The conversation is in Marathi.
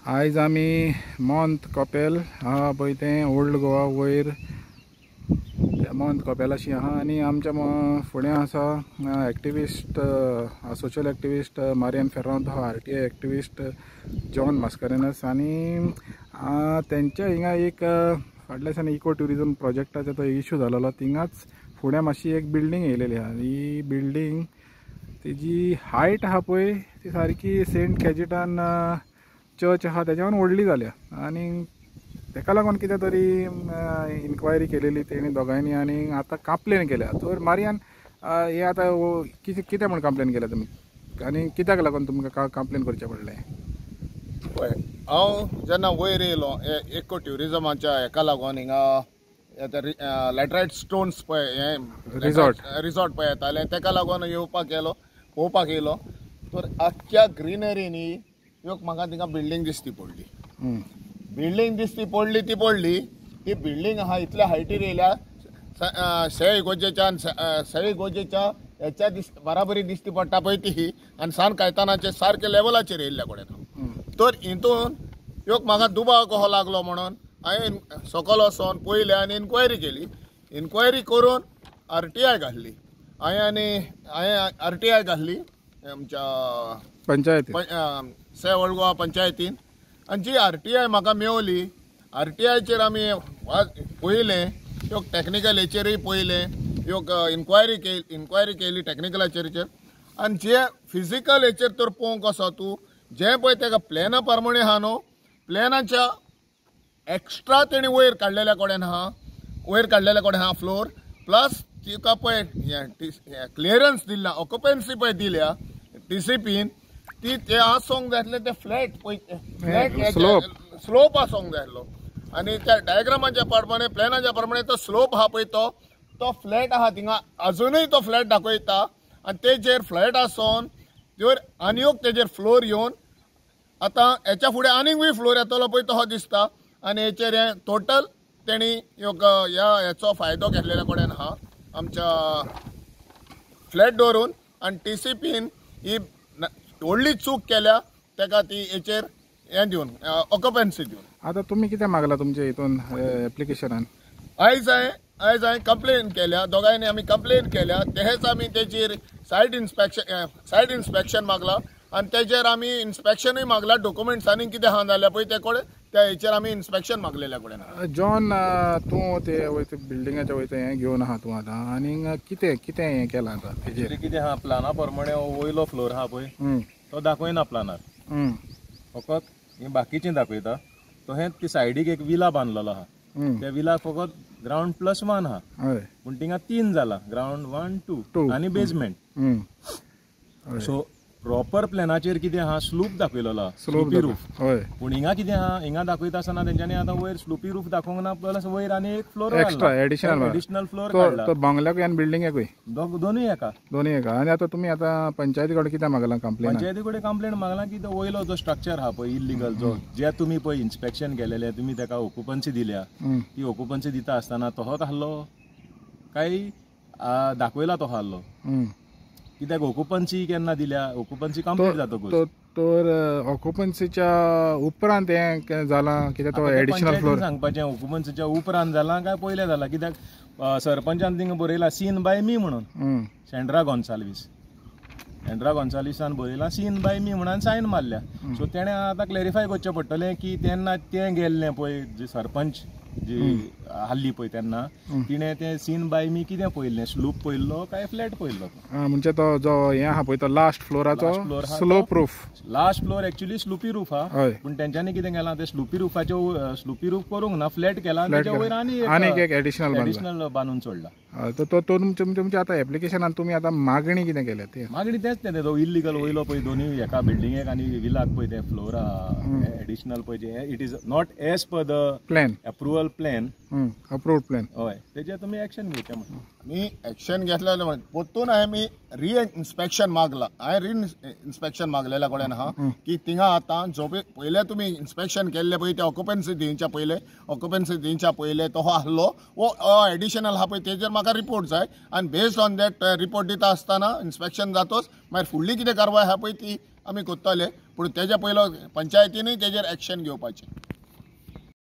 आयज आमी मोंत कपेल आहा पळय तें ओल्ड गोवा वयर मोंत कपेल अशी आहा आनी आमच्या फुडें आसा activist social activist Marian Ferrant RTI activist John Mascarenhas आनी तेंच्या हिंगा एक फाटल्या दिसांनी इको ट्युरिजम प्रोजेक्टाचो तो इश्यू जालोलो थिंगाच फुडें मातशी एक बिल्डींग येयलेली आहा। ही बिल्डींग तेजी हायट आहा पळय ती सारकी सेंट कॅजिटान चर्च आहा तेज्यावन व्हडली जाल्या आनी तेका लागून कितें तरी इन्क्वायरी केलेली तेणी दोगांयनी आनी आतां कंप्लेन केल्या। तर मारियान हे आतां कितें म्हण कंप्लेन केल्या तुमी आनी कित्याक लागून तुमकां कंप्लेन करचें पडलें? पळय हांव जेन्ना वयर येयलो इको ट्युरिजमाच्या हेका लागून हिंगा लॅटरायट स्टोन्स पळय हे रिसॉर्ट पळय येताले तेका लागून येवपाक गेलो पळोवपाक येयलो तर आख्ख्या ग्रिनरीनी एक म्हाका थिंगा बिल्डींग दिसती पडली। बिल्डींग दिसती पडली ती बिल्डींग आहा इतल्या हायटीर येयल्या सय गोजेच्या हेच्या बराबरी दिसती पडटा पळय ती आनी सान कायतानाचे सारके लेवलाचेर येयल्ल्या कडेन तर हितून एक म्हाका दुबाव कहो लागलो म्हणून हांवें सकयल वचोन पयलें आनी इन्क्वायरी केली। इन्क्वायरी करून RTI घातली हांवें RTI घातली आमच्या पंचायती ओल्ड गोवा पंचायतीन आनी जी RTI म्हाका मेवली RTIचेर आमी पयलें एक टॅक्निकल हेचेरय पयलें एक इन्क्वायरी केली टॅक्निकलाचेर आनी जे फिजिकल हेचेर तर पळोवंक वचो तूं जे पळय तेका प्लॅना प्रमाणे आहा न्हू प्लॅनाच्या एक्स्ट्रा तेणी वयर काडलेल्या कडेन आहा फ्लोर प्लस तिका पळय क्लियरन्स दिला ऑक्युपन्सी पळय दिल्या TCPन ती ते आसोंक जाय आसलें ते फ्लॅट स्लोप आसोंक जाय आसलो आनी त्या डायग्रामाच्या प्रमाणे प्लॅनाच्या प्रमाणे तो स्लोप आहा पळय तो फ्लॅट आहा थिंगा अजुनूय तो फ्लॅट दाखयता आनी तेजेर फ्लॅट आसोन जर आनी एक तेजेर फ्लोर येवन आतां हेच्या फुडें आनीकूय फ्लोर येतलो पळय तो दिसता आनी हेचेर हे टोटल तेणी एक हेचो फायदो घेतलेल्या कडेन आहा आमच्या फ्लॅट दवरून आनी TCPन ही व्हडली चूक केल्या तेका ती हेचेर हे दिवन ऑक्युपन्सी दिवन। आतां तुमी कितें मागला तुमच्या हितून एप्लिकेशनान? आयज हांवें कंप्लेन केल्या दोगांयनी आमी कंप्लेन केल्या तेच आमी तेचेर सायट इन्स्पेक्शन मागला आनी तेचेर आमी इन्स्पेक्शनूय मागला डॉक्युमेंट्स आनी कितें आहा जाल्यार पळय ते कडेन त्या हेचेर आमी इन्स्पेक्शन मागलेल्या कडेन। जॉन तूं ते वयता बिल्डिंगाच्या वयता हें घेवन आहा तूं आतां आनी कितें हें केलां आतां तेजेर कितें आहा प्लाना प्रमाणे वयलो फ्लोर आहा पळय तो दाखयना प्लानार फकत हे बाकीचें दाखयता तो हे ती सायडीक एक विला बांदलेलो आहा त्या विलाक फकत ग्राउंड +1 आहा पूण थिंगा 3 जाला ग्राउंड 1 2 आनी बेजमेंट सो प्रॉपर प्लॅनाचेर कितें आहा स्लूप दाखयलेलो आहा स्लूपी रूफ पूण हिंगा कितें आहा हिंगा दाखयता आसतना तेंच्यांनी आतां वयर स्लूपी रूफ दाखोवंक ना प्लस वयर आनी एक फ्लोर एक्स्ट्रा एडिशनल फ्लोर काडला तो बंगल्याक आनी बिल्डिंगेकूय दोनूय एका आनी आतां तुमी आतां पंचायती कडेन कितें मागलां कंप्लेन? पंचायती कडेन कंप्लेन मागलां की तो वयलो जो स्ट्रक्चर आहा पळय इल्लीगल जो जे तुमी पळय इन्स्पेक्शन केलेले तुमी तेका ऑक्युपन्सी दिल्या ती ऑक्युपन्सी दिता आसतना तोहोच आहलो काय दाखयला तो आहलो कित्याक ऑक्युपन्सी केन्ना दिल्या ऑक्युपन्सी कंप्लीट जातकूच तर ऑक्युपन्सीच्या उपरांत हें जालां कित्याक तो एडिशनल फ्लोर सांगपाचें ऑक्युपन्सीच्या उपरांत जालां काय पयलें जालां कित्याक सरपंचान थिंगा बरयलां सीन बाय मी म्हणून सेंड्रा गॉन्साल्विसान बरयलां सीन बाय मी म्हणून सायन मारल्या सो तेणें आतां क्लॅरिफाय करचें पडटलें की तेन्ना तें गेल्लें पळय जे सरपंच जी हल्ली पळय तेन्ना तिणें तें सीन बाय मी कितें पयल्लें स्लूप पयल्लो काय फ्लॅट पयल्लो म्हणजे तो जो हें आहा पळय तो लास्ट फ्लोराचो slope roof last floor actually sloppy roof आहा पूण तेंच्यांनी कितें केलां ते स्लूपी रूफ करूंक ना फ्लॅट केला तेच्या वयर आनी एक एडिशनल बांदून सोडला। तो तुमच्या आतां एप्लिकेशनान तुमी आतां मागणी कितें केल्या ती मागणी तेच तो इल्लीगल वयलो पळय दोनूय एका बिल्डिंगेक आनी विलाक पळय ते फ्लोर आहा एडिशनल पळय it is not as per the plan approval plan approved plan हय तेजेर तुमी एक्शन घेवचें म्हणून मी एक्शन घेतलेलें म्हणून परतून हांवें इन्स्पेक्शन मागला हांवें इन्स्पेक्शन मागलेल्या कडेन आहा की थिंगा आतां जो पयले तुमी इन्स्पेक्शन केल्ले पळय ते ऑक्युपन्सी दिवच्या पयले तो आहलो वो एडिशनल आहा पळय तेजेर म्हाका रिपोर्ट जाय आनी बेस्ड ऑन दॅट रिपोर्ट दिता आसतना इन्स्पेक्शन जातोच मागीर फुडली कितें कारवाय आहा पळय ती आमी कोत्तले पूण तेच्या पयलो पंचायतीनूय तेजेर एक्शन घेवपाचें.